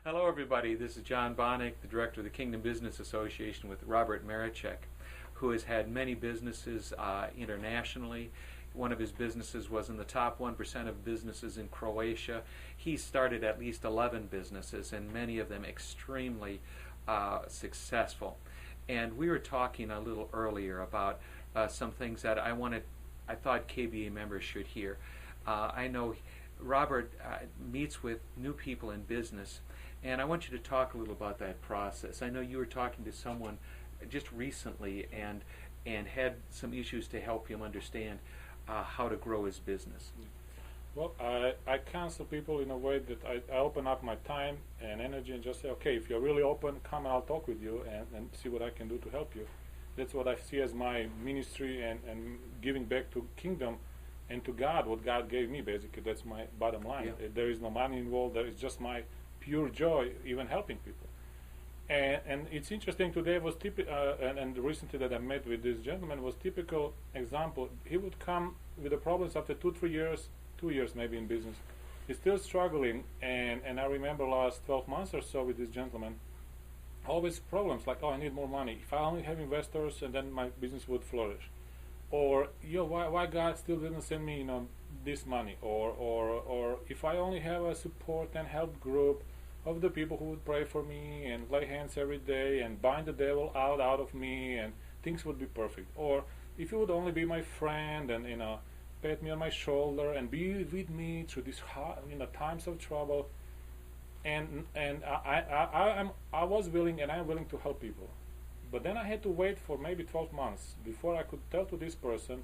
Hello, everybody. This is John Bonnick, the director of the Kingdom Business Association with Robert Maricak, who has had many businesses internationally. One of his businesses was in the top 1% of businesses in Croatia. He started at least 11 businesses, and many of them extremely successful. And we were talking a little earlier about some things that I thought KBA members should hear. I know Robert meets with new people in business, and I want you to talk a little about that process. I know you were talking to someone just recently and had some issues to help him understand how to grow his business. Well, I counsel people in a way that I open up my time and energy and just say, okay, if you're really open, come and I'll talk with you and see what I can do to help you. That's what I see as my ministry and giving back to kingdom and to God, what God gave me, basically. That's my bottom line. Yeah. There is no money involved. There is just my pure joy, even helping people. And it's interesting, today was and recently that I met with this gentleman was typical example. He would come with the problems after 2-3 years, 2 years maybe in business. He's still struggling, and I remember last 12 months or so with this gentleman, always problems like, oh, I need more money. If I only have investors, and then my business would flourish. Or, why God still didn't send me, this money? Or if I only have a support and help group of the people who would pray for me and lay hands every day and bind the devil out of me, and things would be perfect. Or if you would only be my friend and pat me on my shoulder and be with me through these hard, times of trouble. And I was willing, and I'm willing to help people. But then I had to wait for maybe 12 months before I could tell to this person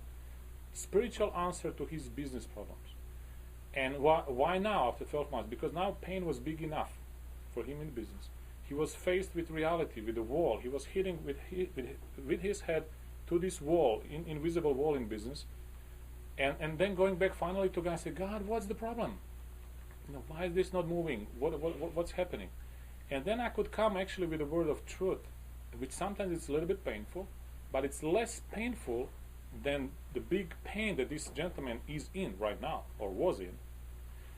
spiritual answer to his business problems. And why now after 12 months? Because now pain was big enough for him in business. He was faced with reality, with a wall. He was hitting with his head to this wall, invisible wall in business. And then going back finally to God and say, God, what's the problem? Why is this not moving? What's happening? And then I could come actually with a word of truth, which sometimes it's a little bit painful, but it's less painful than the big pain that this gentleman is in right now, or was in.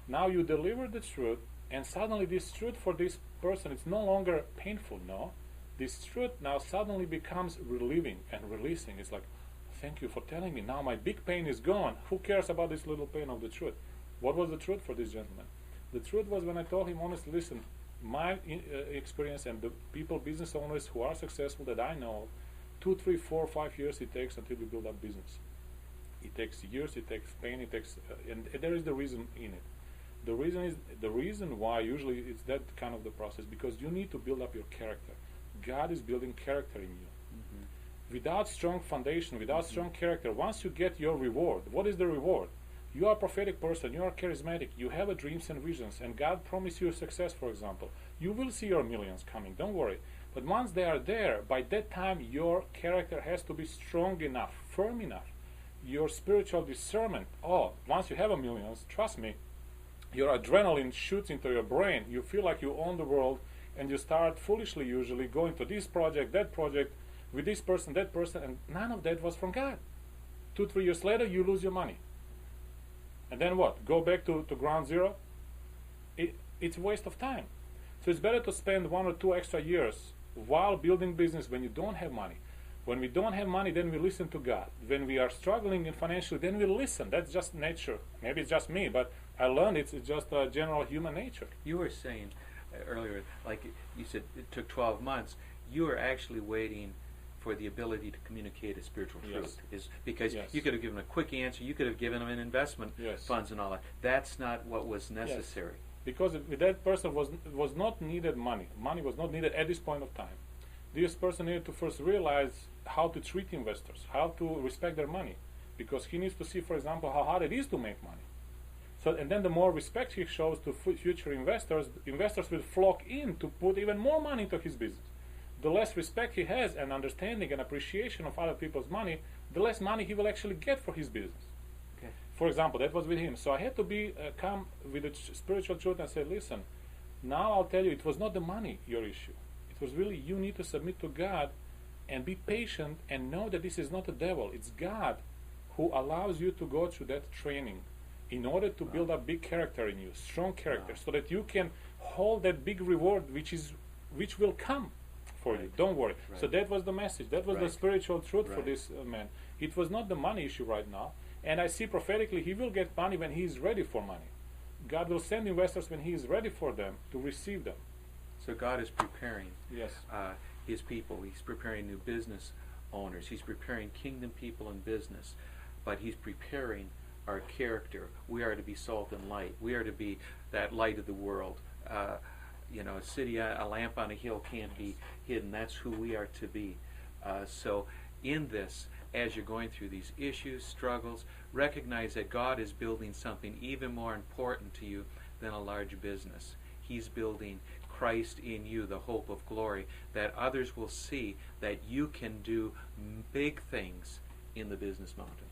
Now you deliver the truth, and suddenly this truth for this person, it's no longer painful, no. This truth now suddenly becomes relieving and releasing. It's like, thank you for telling me. Now my big pain is gone. Who cares about this little pain of the truth? What was the truth for this gentleman? The truth was when I told him honestly, listen, my experience and the people, business owners who are successful that I know, 2, 3, 4, 5 years it takes until we build up business. It takes years, it takes pain, it takes, and there is the reason in it. The reason why usually it's that kind of the process, because you need to build up your character. God is building character in you. Mm-hmm. Without strong foundation, without strong character, once you get your reward, what is the reward? You are a prophetic person, you are charismatic, you have dreams and visions, and God promised you success, for example. You will see your millions coming, don't worry. But once they are there, by that time your character has to be strong enough, firm enough. Your spiritual discernment, once you have millions, trust me, your adrenaline shoots into your brain. You feel like you own the world, and you start foolishly usually going to this project, that project, with this person, that person, and none of that was from God. 2, 3 years later, you lose your money. And then what? Go back to ground zero? It's a waste of time. So it's better to spend 1 or 2 extra years while building business when you don't have money. When we don't have money, then we listen to God. When we are struggling in financially, then we listen. That's just nature. Maybe it's just me, but I learned it's just a general human nature. You were saying earlier, like you said, it took 12 months. You were actually waiting for the ability to communicate a spiritual truth. Yes. Because yes. You could have given a quick answer, you could have given them an investment funds and all that. That's not what was necessary. Yes. Because with that person was not needed money. Money was not needed at this point of time. This person needed to first realize how to treat investors, how to respect their money. Because he needs to see, for example, how hard it is to make money. So, and then the more respect he shows to future investors will flock in to put even more money into his business. The less respect he has and understanding and appreciation of other people's money, the less money he will actually get for his business. Okay. For example, that was with him. So I had to come with a spiritual truth and say, listen, now I'll tell you, it was not the money your issue. It was really you need to submit to God and be patient and know that this is not the devil. It's God who allows you to go through that training in order to build up big character in you, strong character, so that you can hold that big reward which will come for you. Don't worry. So that was the message. That was the spiritual truth for this man. It was not the money issue right now. And I see prophetically he will get money when he is ready for money. God will send investors when he is ready for them to receive them. So God is preparing Yes. His people. He's preparing new business owners. He's preparing kingdom people in business. But He's preparing our character. We are to be salt and light. We are to be that light of the world. A city, a lamp on a hill can't be hidden. That's who we are to be. So in this, as you're going through these issues, struggles, recognize that God is building something even more important to you than a large business. He's building Christ in you, the hope of glory, that others will see that you can do big things in the business mountain.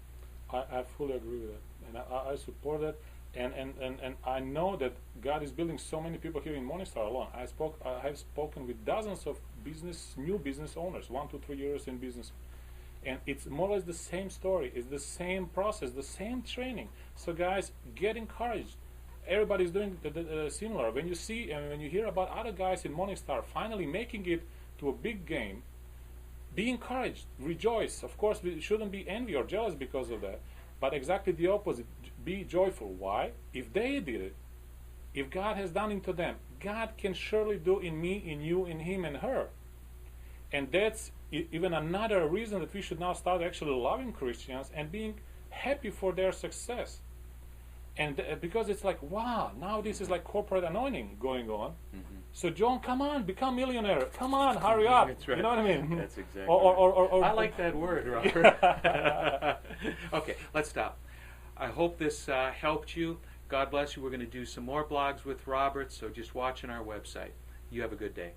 I fully agree with that, and I support that, and I know that God is building so many people here in Morningstar alone. I have spoken with dozens of new business owners, 1 to 3 years in business, and it's more or less the same story. It's the same process, the same training. So guys, get encouraged. Everybody's doing similar. When you see and when you hear about other guys in Morningstar finally making it to a big game, be encouraged, rejoice. Of course, we shouldn't be envy or jealous because of that, but exactly the opposite. Be joyful. Why? If they did it, if God has done it to them, God can surely do in me, in you, in him, and her. And that's even another reason that we should now start actually loving Christians and being happy for their success. And because it's like, wow, now this is like corporate anointing going on. So John, come on, become millionaire. Come on, hurry up. That's right. You know what I mean? That's exactly or I like that word, Robert. Okay, let's stop. I hope this helped you. God bless you. We're going to do some more blogs with Robert, so just watch on our website. You have a good day.